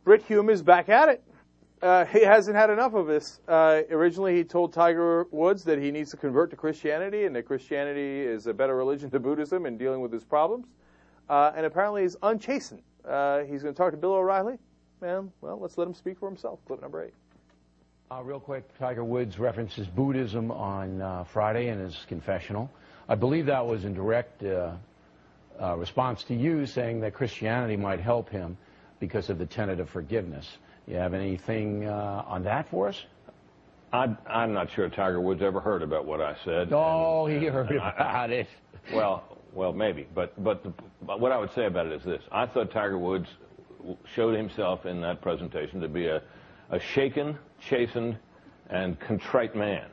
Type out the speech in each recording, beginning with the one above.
Brit Hume is back at it. He hasn't had enough of this. Originally, he told Tiger Woods that he needs to convert to Christianity and that Christianity is a better religion than Buddhism in dealing with his problems. And apparently he's unchastened. He's going to talk to Bill O'Reilly. And, well, let's let him speak for himself. Clip number 8. Real quick, Tiger Woods references Buddhism on Friday in his confessional. I believe that was in direct response to you saying that Christianity might help him because of the tenet of forgiveness. You have anything on that for us? I'm not sure Tiger Woods ever heard about what I said. Oh, he heard about it. Well, maybe. But what I would say about it is this. I thought Tiger Woods showed himself in that presentation to be a shaken, chastened, and contrite man.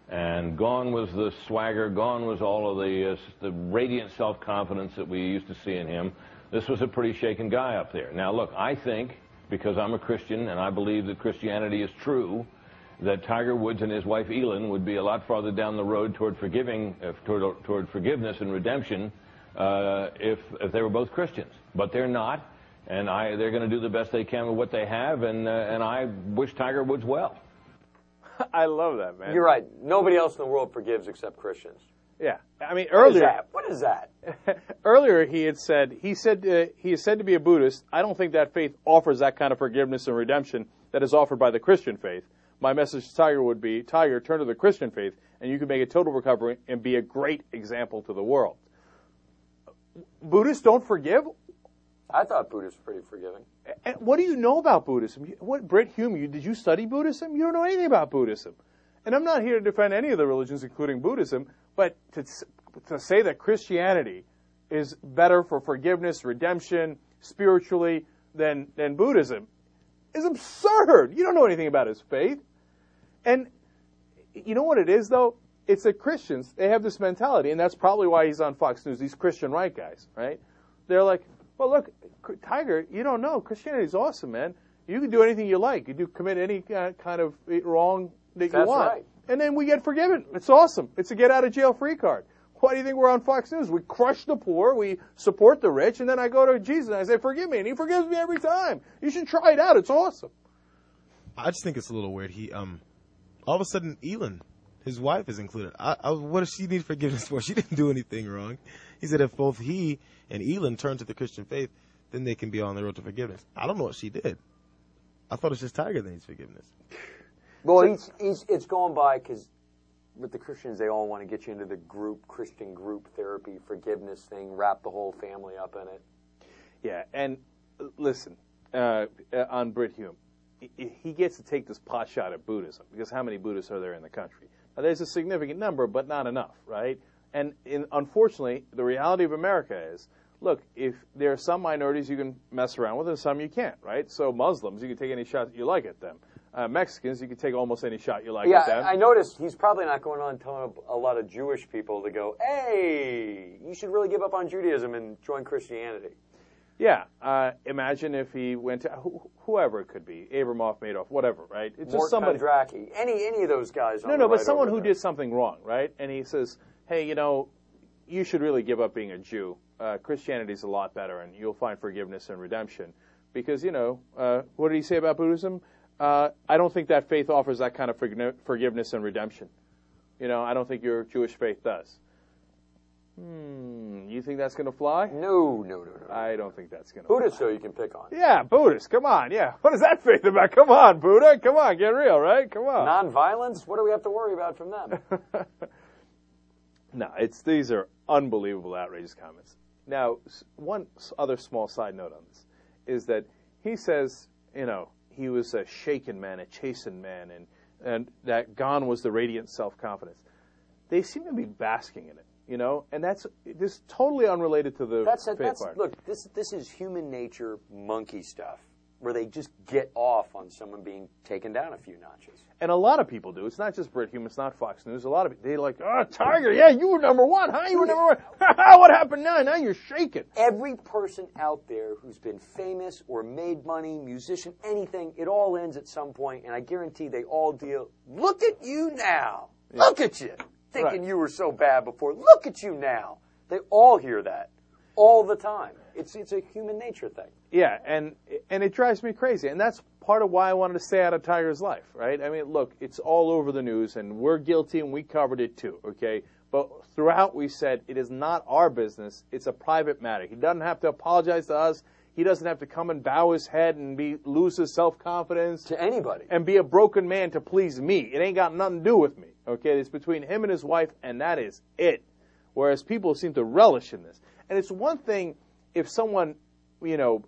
And gone was the swagger, gone was all of the radiant self-confidence that we used to see in him. This was a pretty shaken guy up there. Now, look, I think, because I'm a Christian and I believe that Christianity is true, that Tiger Woods and his wife Elin would be a lot farther down the road toward toward forgiveness and redemption if they were both Christians. But they're not, and they're going to do the best they can with what they have, and I wish Tiger Woods well. I love that, man. You're right. Nobody else in the world forgives except Christians. Yeah, I mean earlier. What is that? Earlier he is said to be a Buddhist. I don't think that faith offers that kind of forgiveness and redemption that is offered by the Christian faith. My message to Tiger would be, Tiger, turn to the Christian faith, and you can make a total recovery and be a great example to the world. Buddhists don't forgive? I thought Buddhists were pretty forgiving. And what do you know about Buddhism? Brit Hume, did you study Buddhism? You don't know anything about Buddhism. And I'm not here to defend any of the religions, including Buddhism, but to say that Christianity is better for forgiveness, redemption, spiritually than Buddhism is absurd. You don't know anything about his faith. And you know what it is, though? It's that Christians, they have this mentality, and that's probably why he's on Fox News, these Christian right guys, right? They're like, well, look, Tiger, you don't know. Christianity's awesome, man. You can do anything you like. You commit any kind of wrong that you want. Right. And then we get forgiven. It's awesome. It's a get-out-of-jail-free card. Why do you think we're on Fox News? We crush the poor, we support the rich, and then I go to Jesus and I say, forgive me, and he forgives me every time. You should try it out. It's awesome. I just think it's a little weird. He, all of a sudden, Elin, his wife, is included. What does she need forgiveness for? She didn't do anything wrong. He said if both he and Elin turn to the Christian faith, then they can be on the road to forgiveness. I don't know what she did. I thought it's just Tiger that needs forgiveness. Well, it's going by because with the Christians, they all want to get you into the Christian group therapy, forgiveness thing, wrap the whole family up in it. Yeah, and listen, on Brit Hume, he gets to take this pot shot at Buddhism, because how many Buddhists are there in the country? Now, there's a significant number, but not enough, right? And unfortunately, the reality of America is, look, if there are some minorities you can mess around with and some you can't, right? So Muslims, you can take any shot you like at them. Mexicans, you can take almost any shot you like at them. Yeah, I noticed he's probably not going on telling a lot of Jewish people to go, hey, you should really give up on Judaism and join Christianity. Yeah, imagine if he went to whoever it could be, Abramoff, Madoff, whatever, right? It's just somebody. Kondraki, any of those guys. No, but someone who did something wrong, right? And he says, hey, you should really give up being a Jew. Christianity's a lot better, and you'll find forgiveness and redemption. Because, what did he say about Buddhism? I don't think that faith offers that kind of forgiveness and redemption. I don't think your Jewish faith does. You think that's going to fly? No. I don't think that's going to fly. Buddhists, though, you can pick on. Yeah, Buddhists, come on, yeah. What is that faith about? Come on, Buddha, come on, get real, right? Come on. Non-violence? What do we have to worry about from them? No, these are unbelievable, outrageous comments. Now, one other small side note on this is that he says, he was a shaken man, a chastened man, and that gone was the radiant self-confidence. They seem to be basking in it, and that's totally unrelated to the faith part. Look, this is human nature monkey stuff, where they just get off on someone being taken down a few notches. And a lot of people do. It's not just Brit Hume. It's not Fox News. A lot of people, they're like, oh, Tiger, yeah, you were number one, huh? You were number one. What happened now? Now you're shaking. Every person out there who's been famous or made money, musician, anything, it all ends at some point, and I guarantee they all deal, look at you now. Yeah. Look at you. Thinking you were so bad before. Look at you now. They all hear that. all the time. It's a human nature thing. Yeah, and it drives me crazy, and that's part of why I wanted to stay out of Tiger's life, right? I mean, look, it's all over the news, and we're guilty, and we covered it too, okay? But throughout we said it is not our business, it's a private matter. He doesn't have to apologize to us. He doesn't have to come and bow his head and lose his self-confidence. To anybody. And be a broken man to please me. It ain't got nothing to do with me, okay? It's between him and his wife, and that is it. Whereas people seem to relish in this. And it's one thing if someone,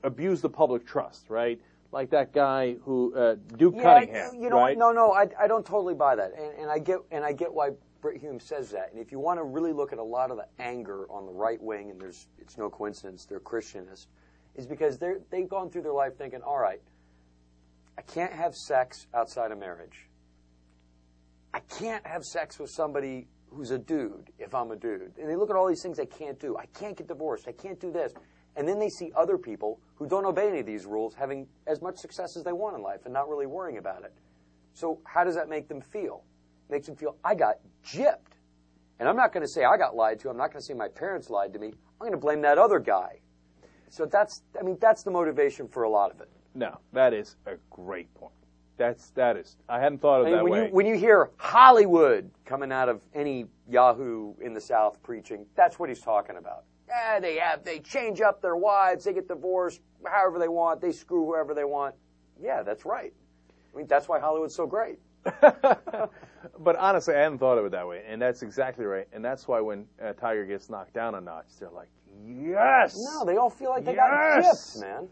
abused the public trust, right? Like that guy who, Duke Cunningham, right? No, I don't totally buy that. And I get why Britt Hume says that. And if you want to really look at a lot of the anger on the right wing, and it's no coincidence they're Christianists, is because they've gone through their life thinking, all right, I can't have sex outside of marriage. I can't have sex with somebody who's a dude if I'm a dude. And they look at all these things I can't do. I can't get divorced. I can't do this. And then they see other people who don't obey any of these rules having as much success as they want in life and not really worrying about it. So how does that make them feel? It makes them feel, I got gypped. And I'm not going to say I got lied to. I'm not going to say my parents lied to me. I'm going to blame that other guy. So that's the motivation for a lot of it. No, that is a great point. That is. I hadn't thought of that way. When you hear Hollywood coming out of any Yahoo in the South preaching, that's what he's talking about. They change up their wives, they get divorced however they want, they screw whoever they want. Yeah, that's right. I mean, that's why Hollywood's so great. But honestly, I hadn't thought of it that way, and that's exactly right. And that's why when Tiger gets knocked down a notch, they're like, yes! No, they all feel like they got gypped, man.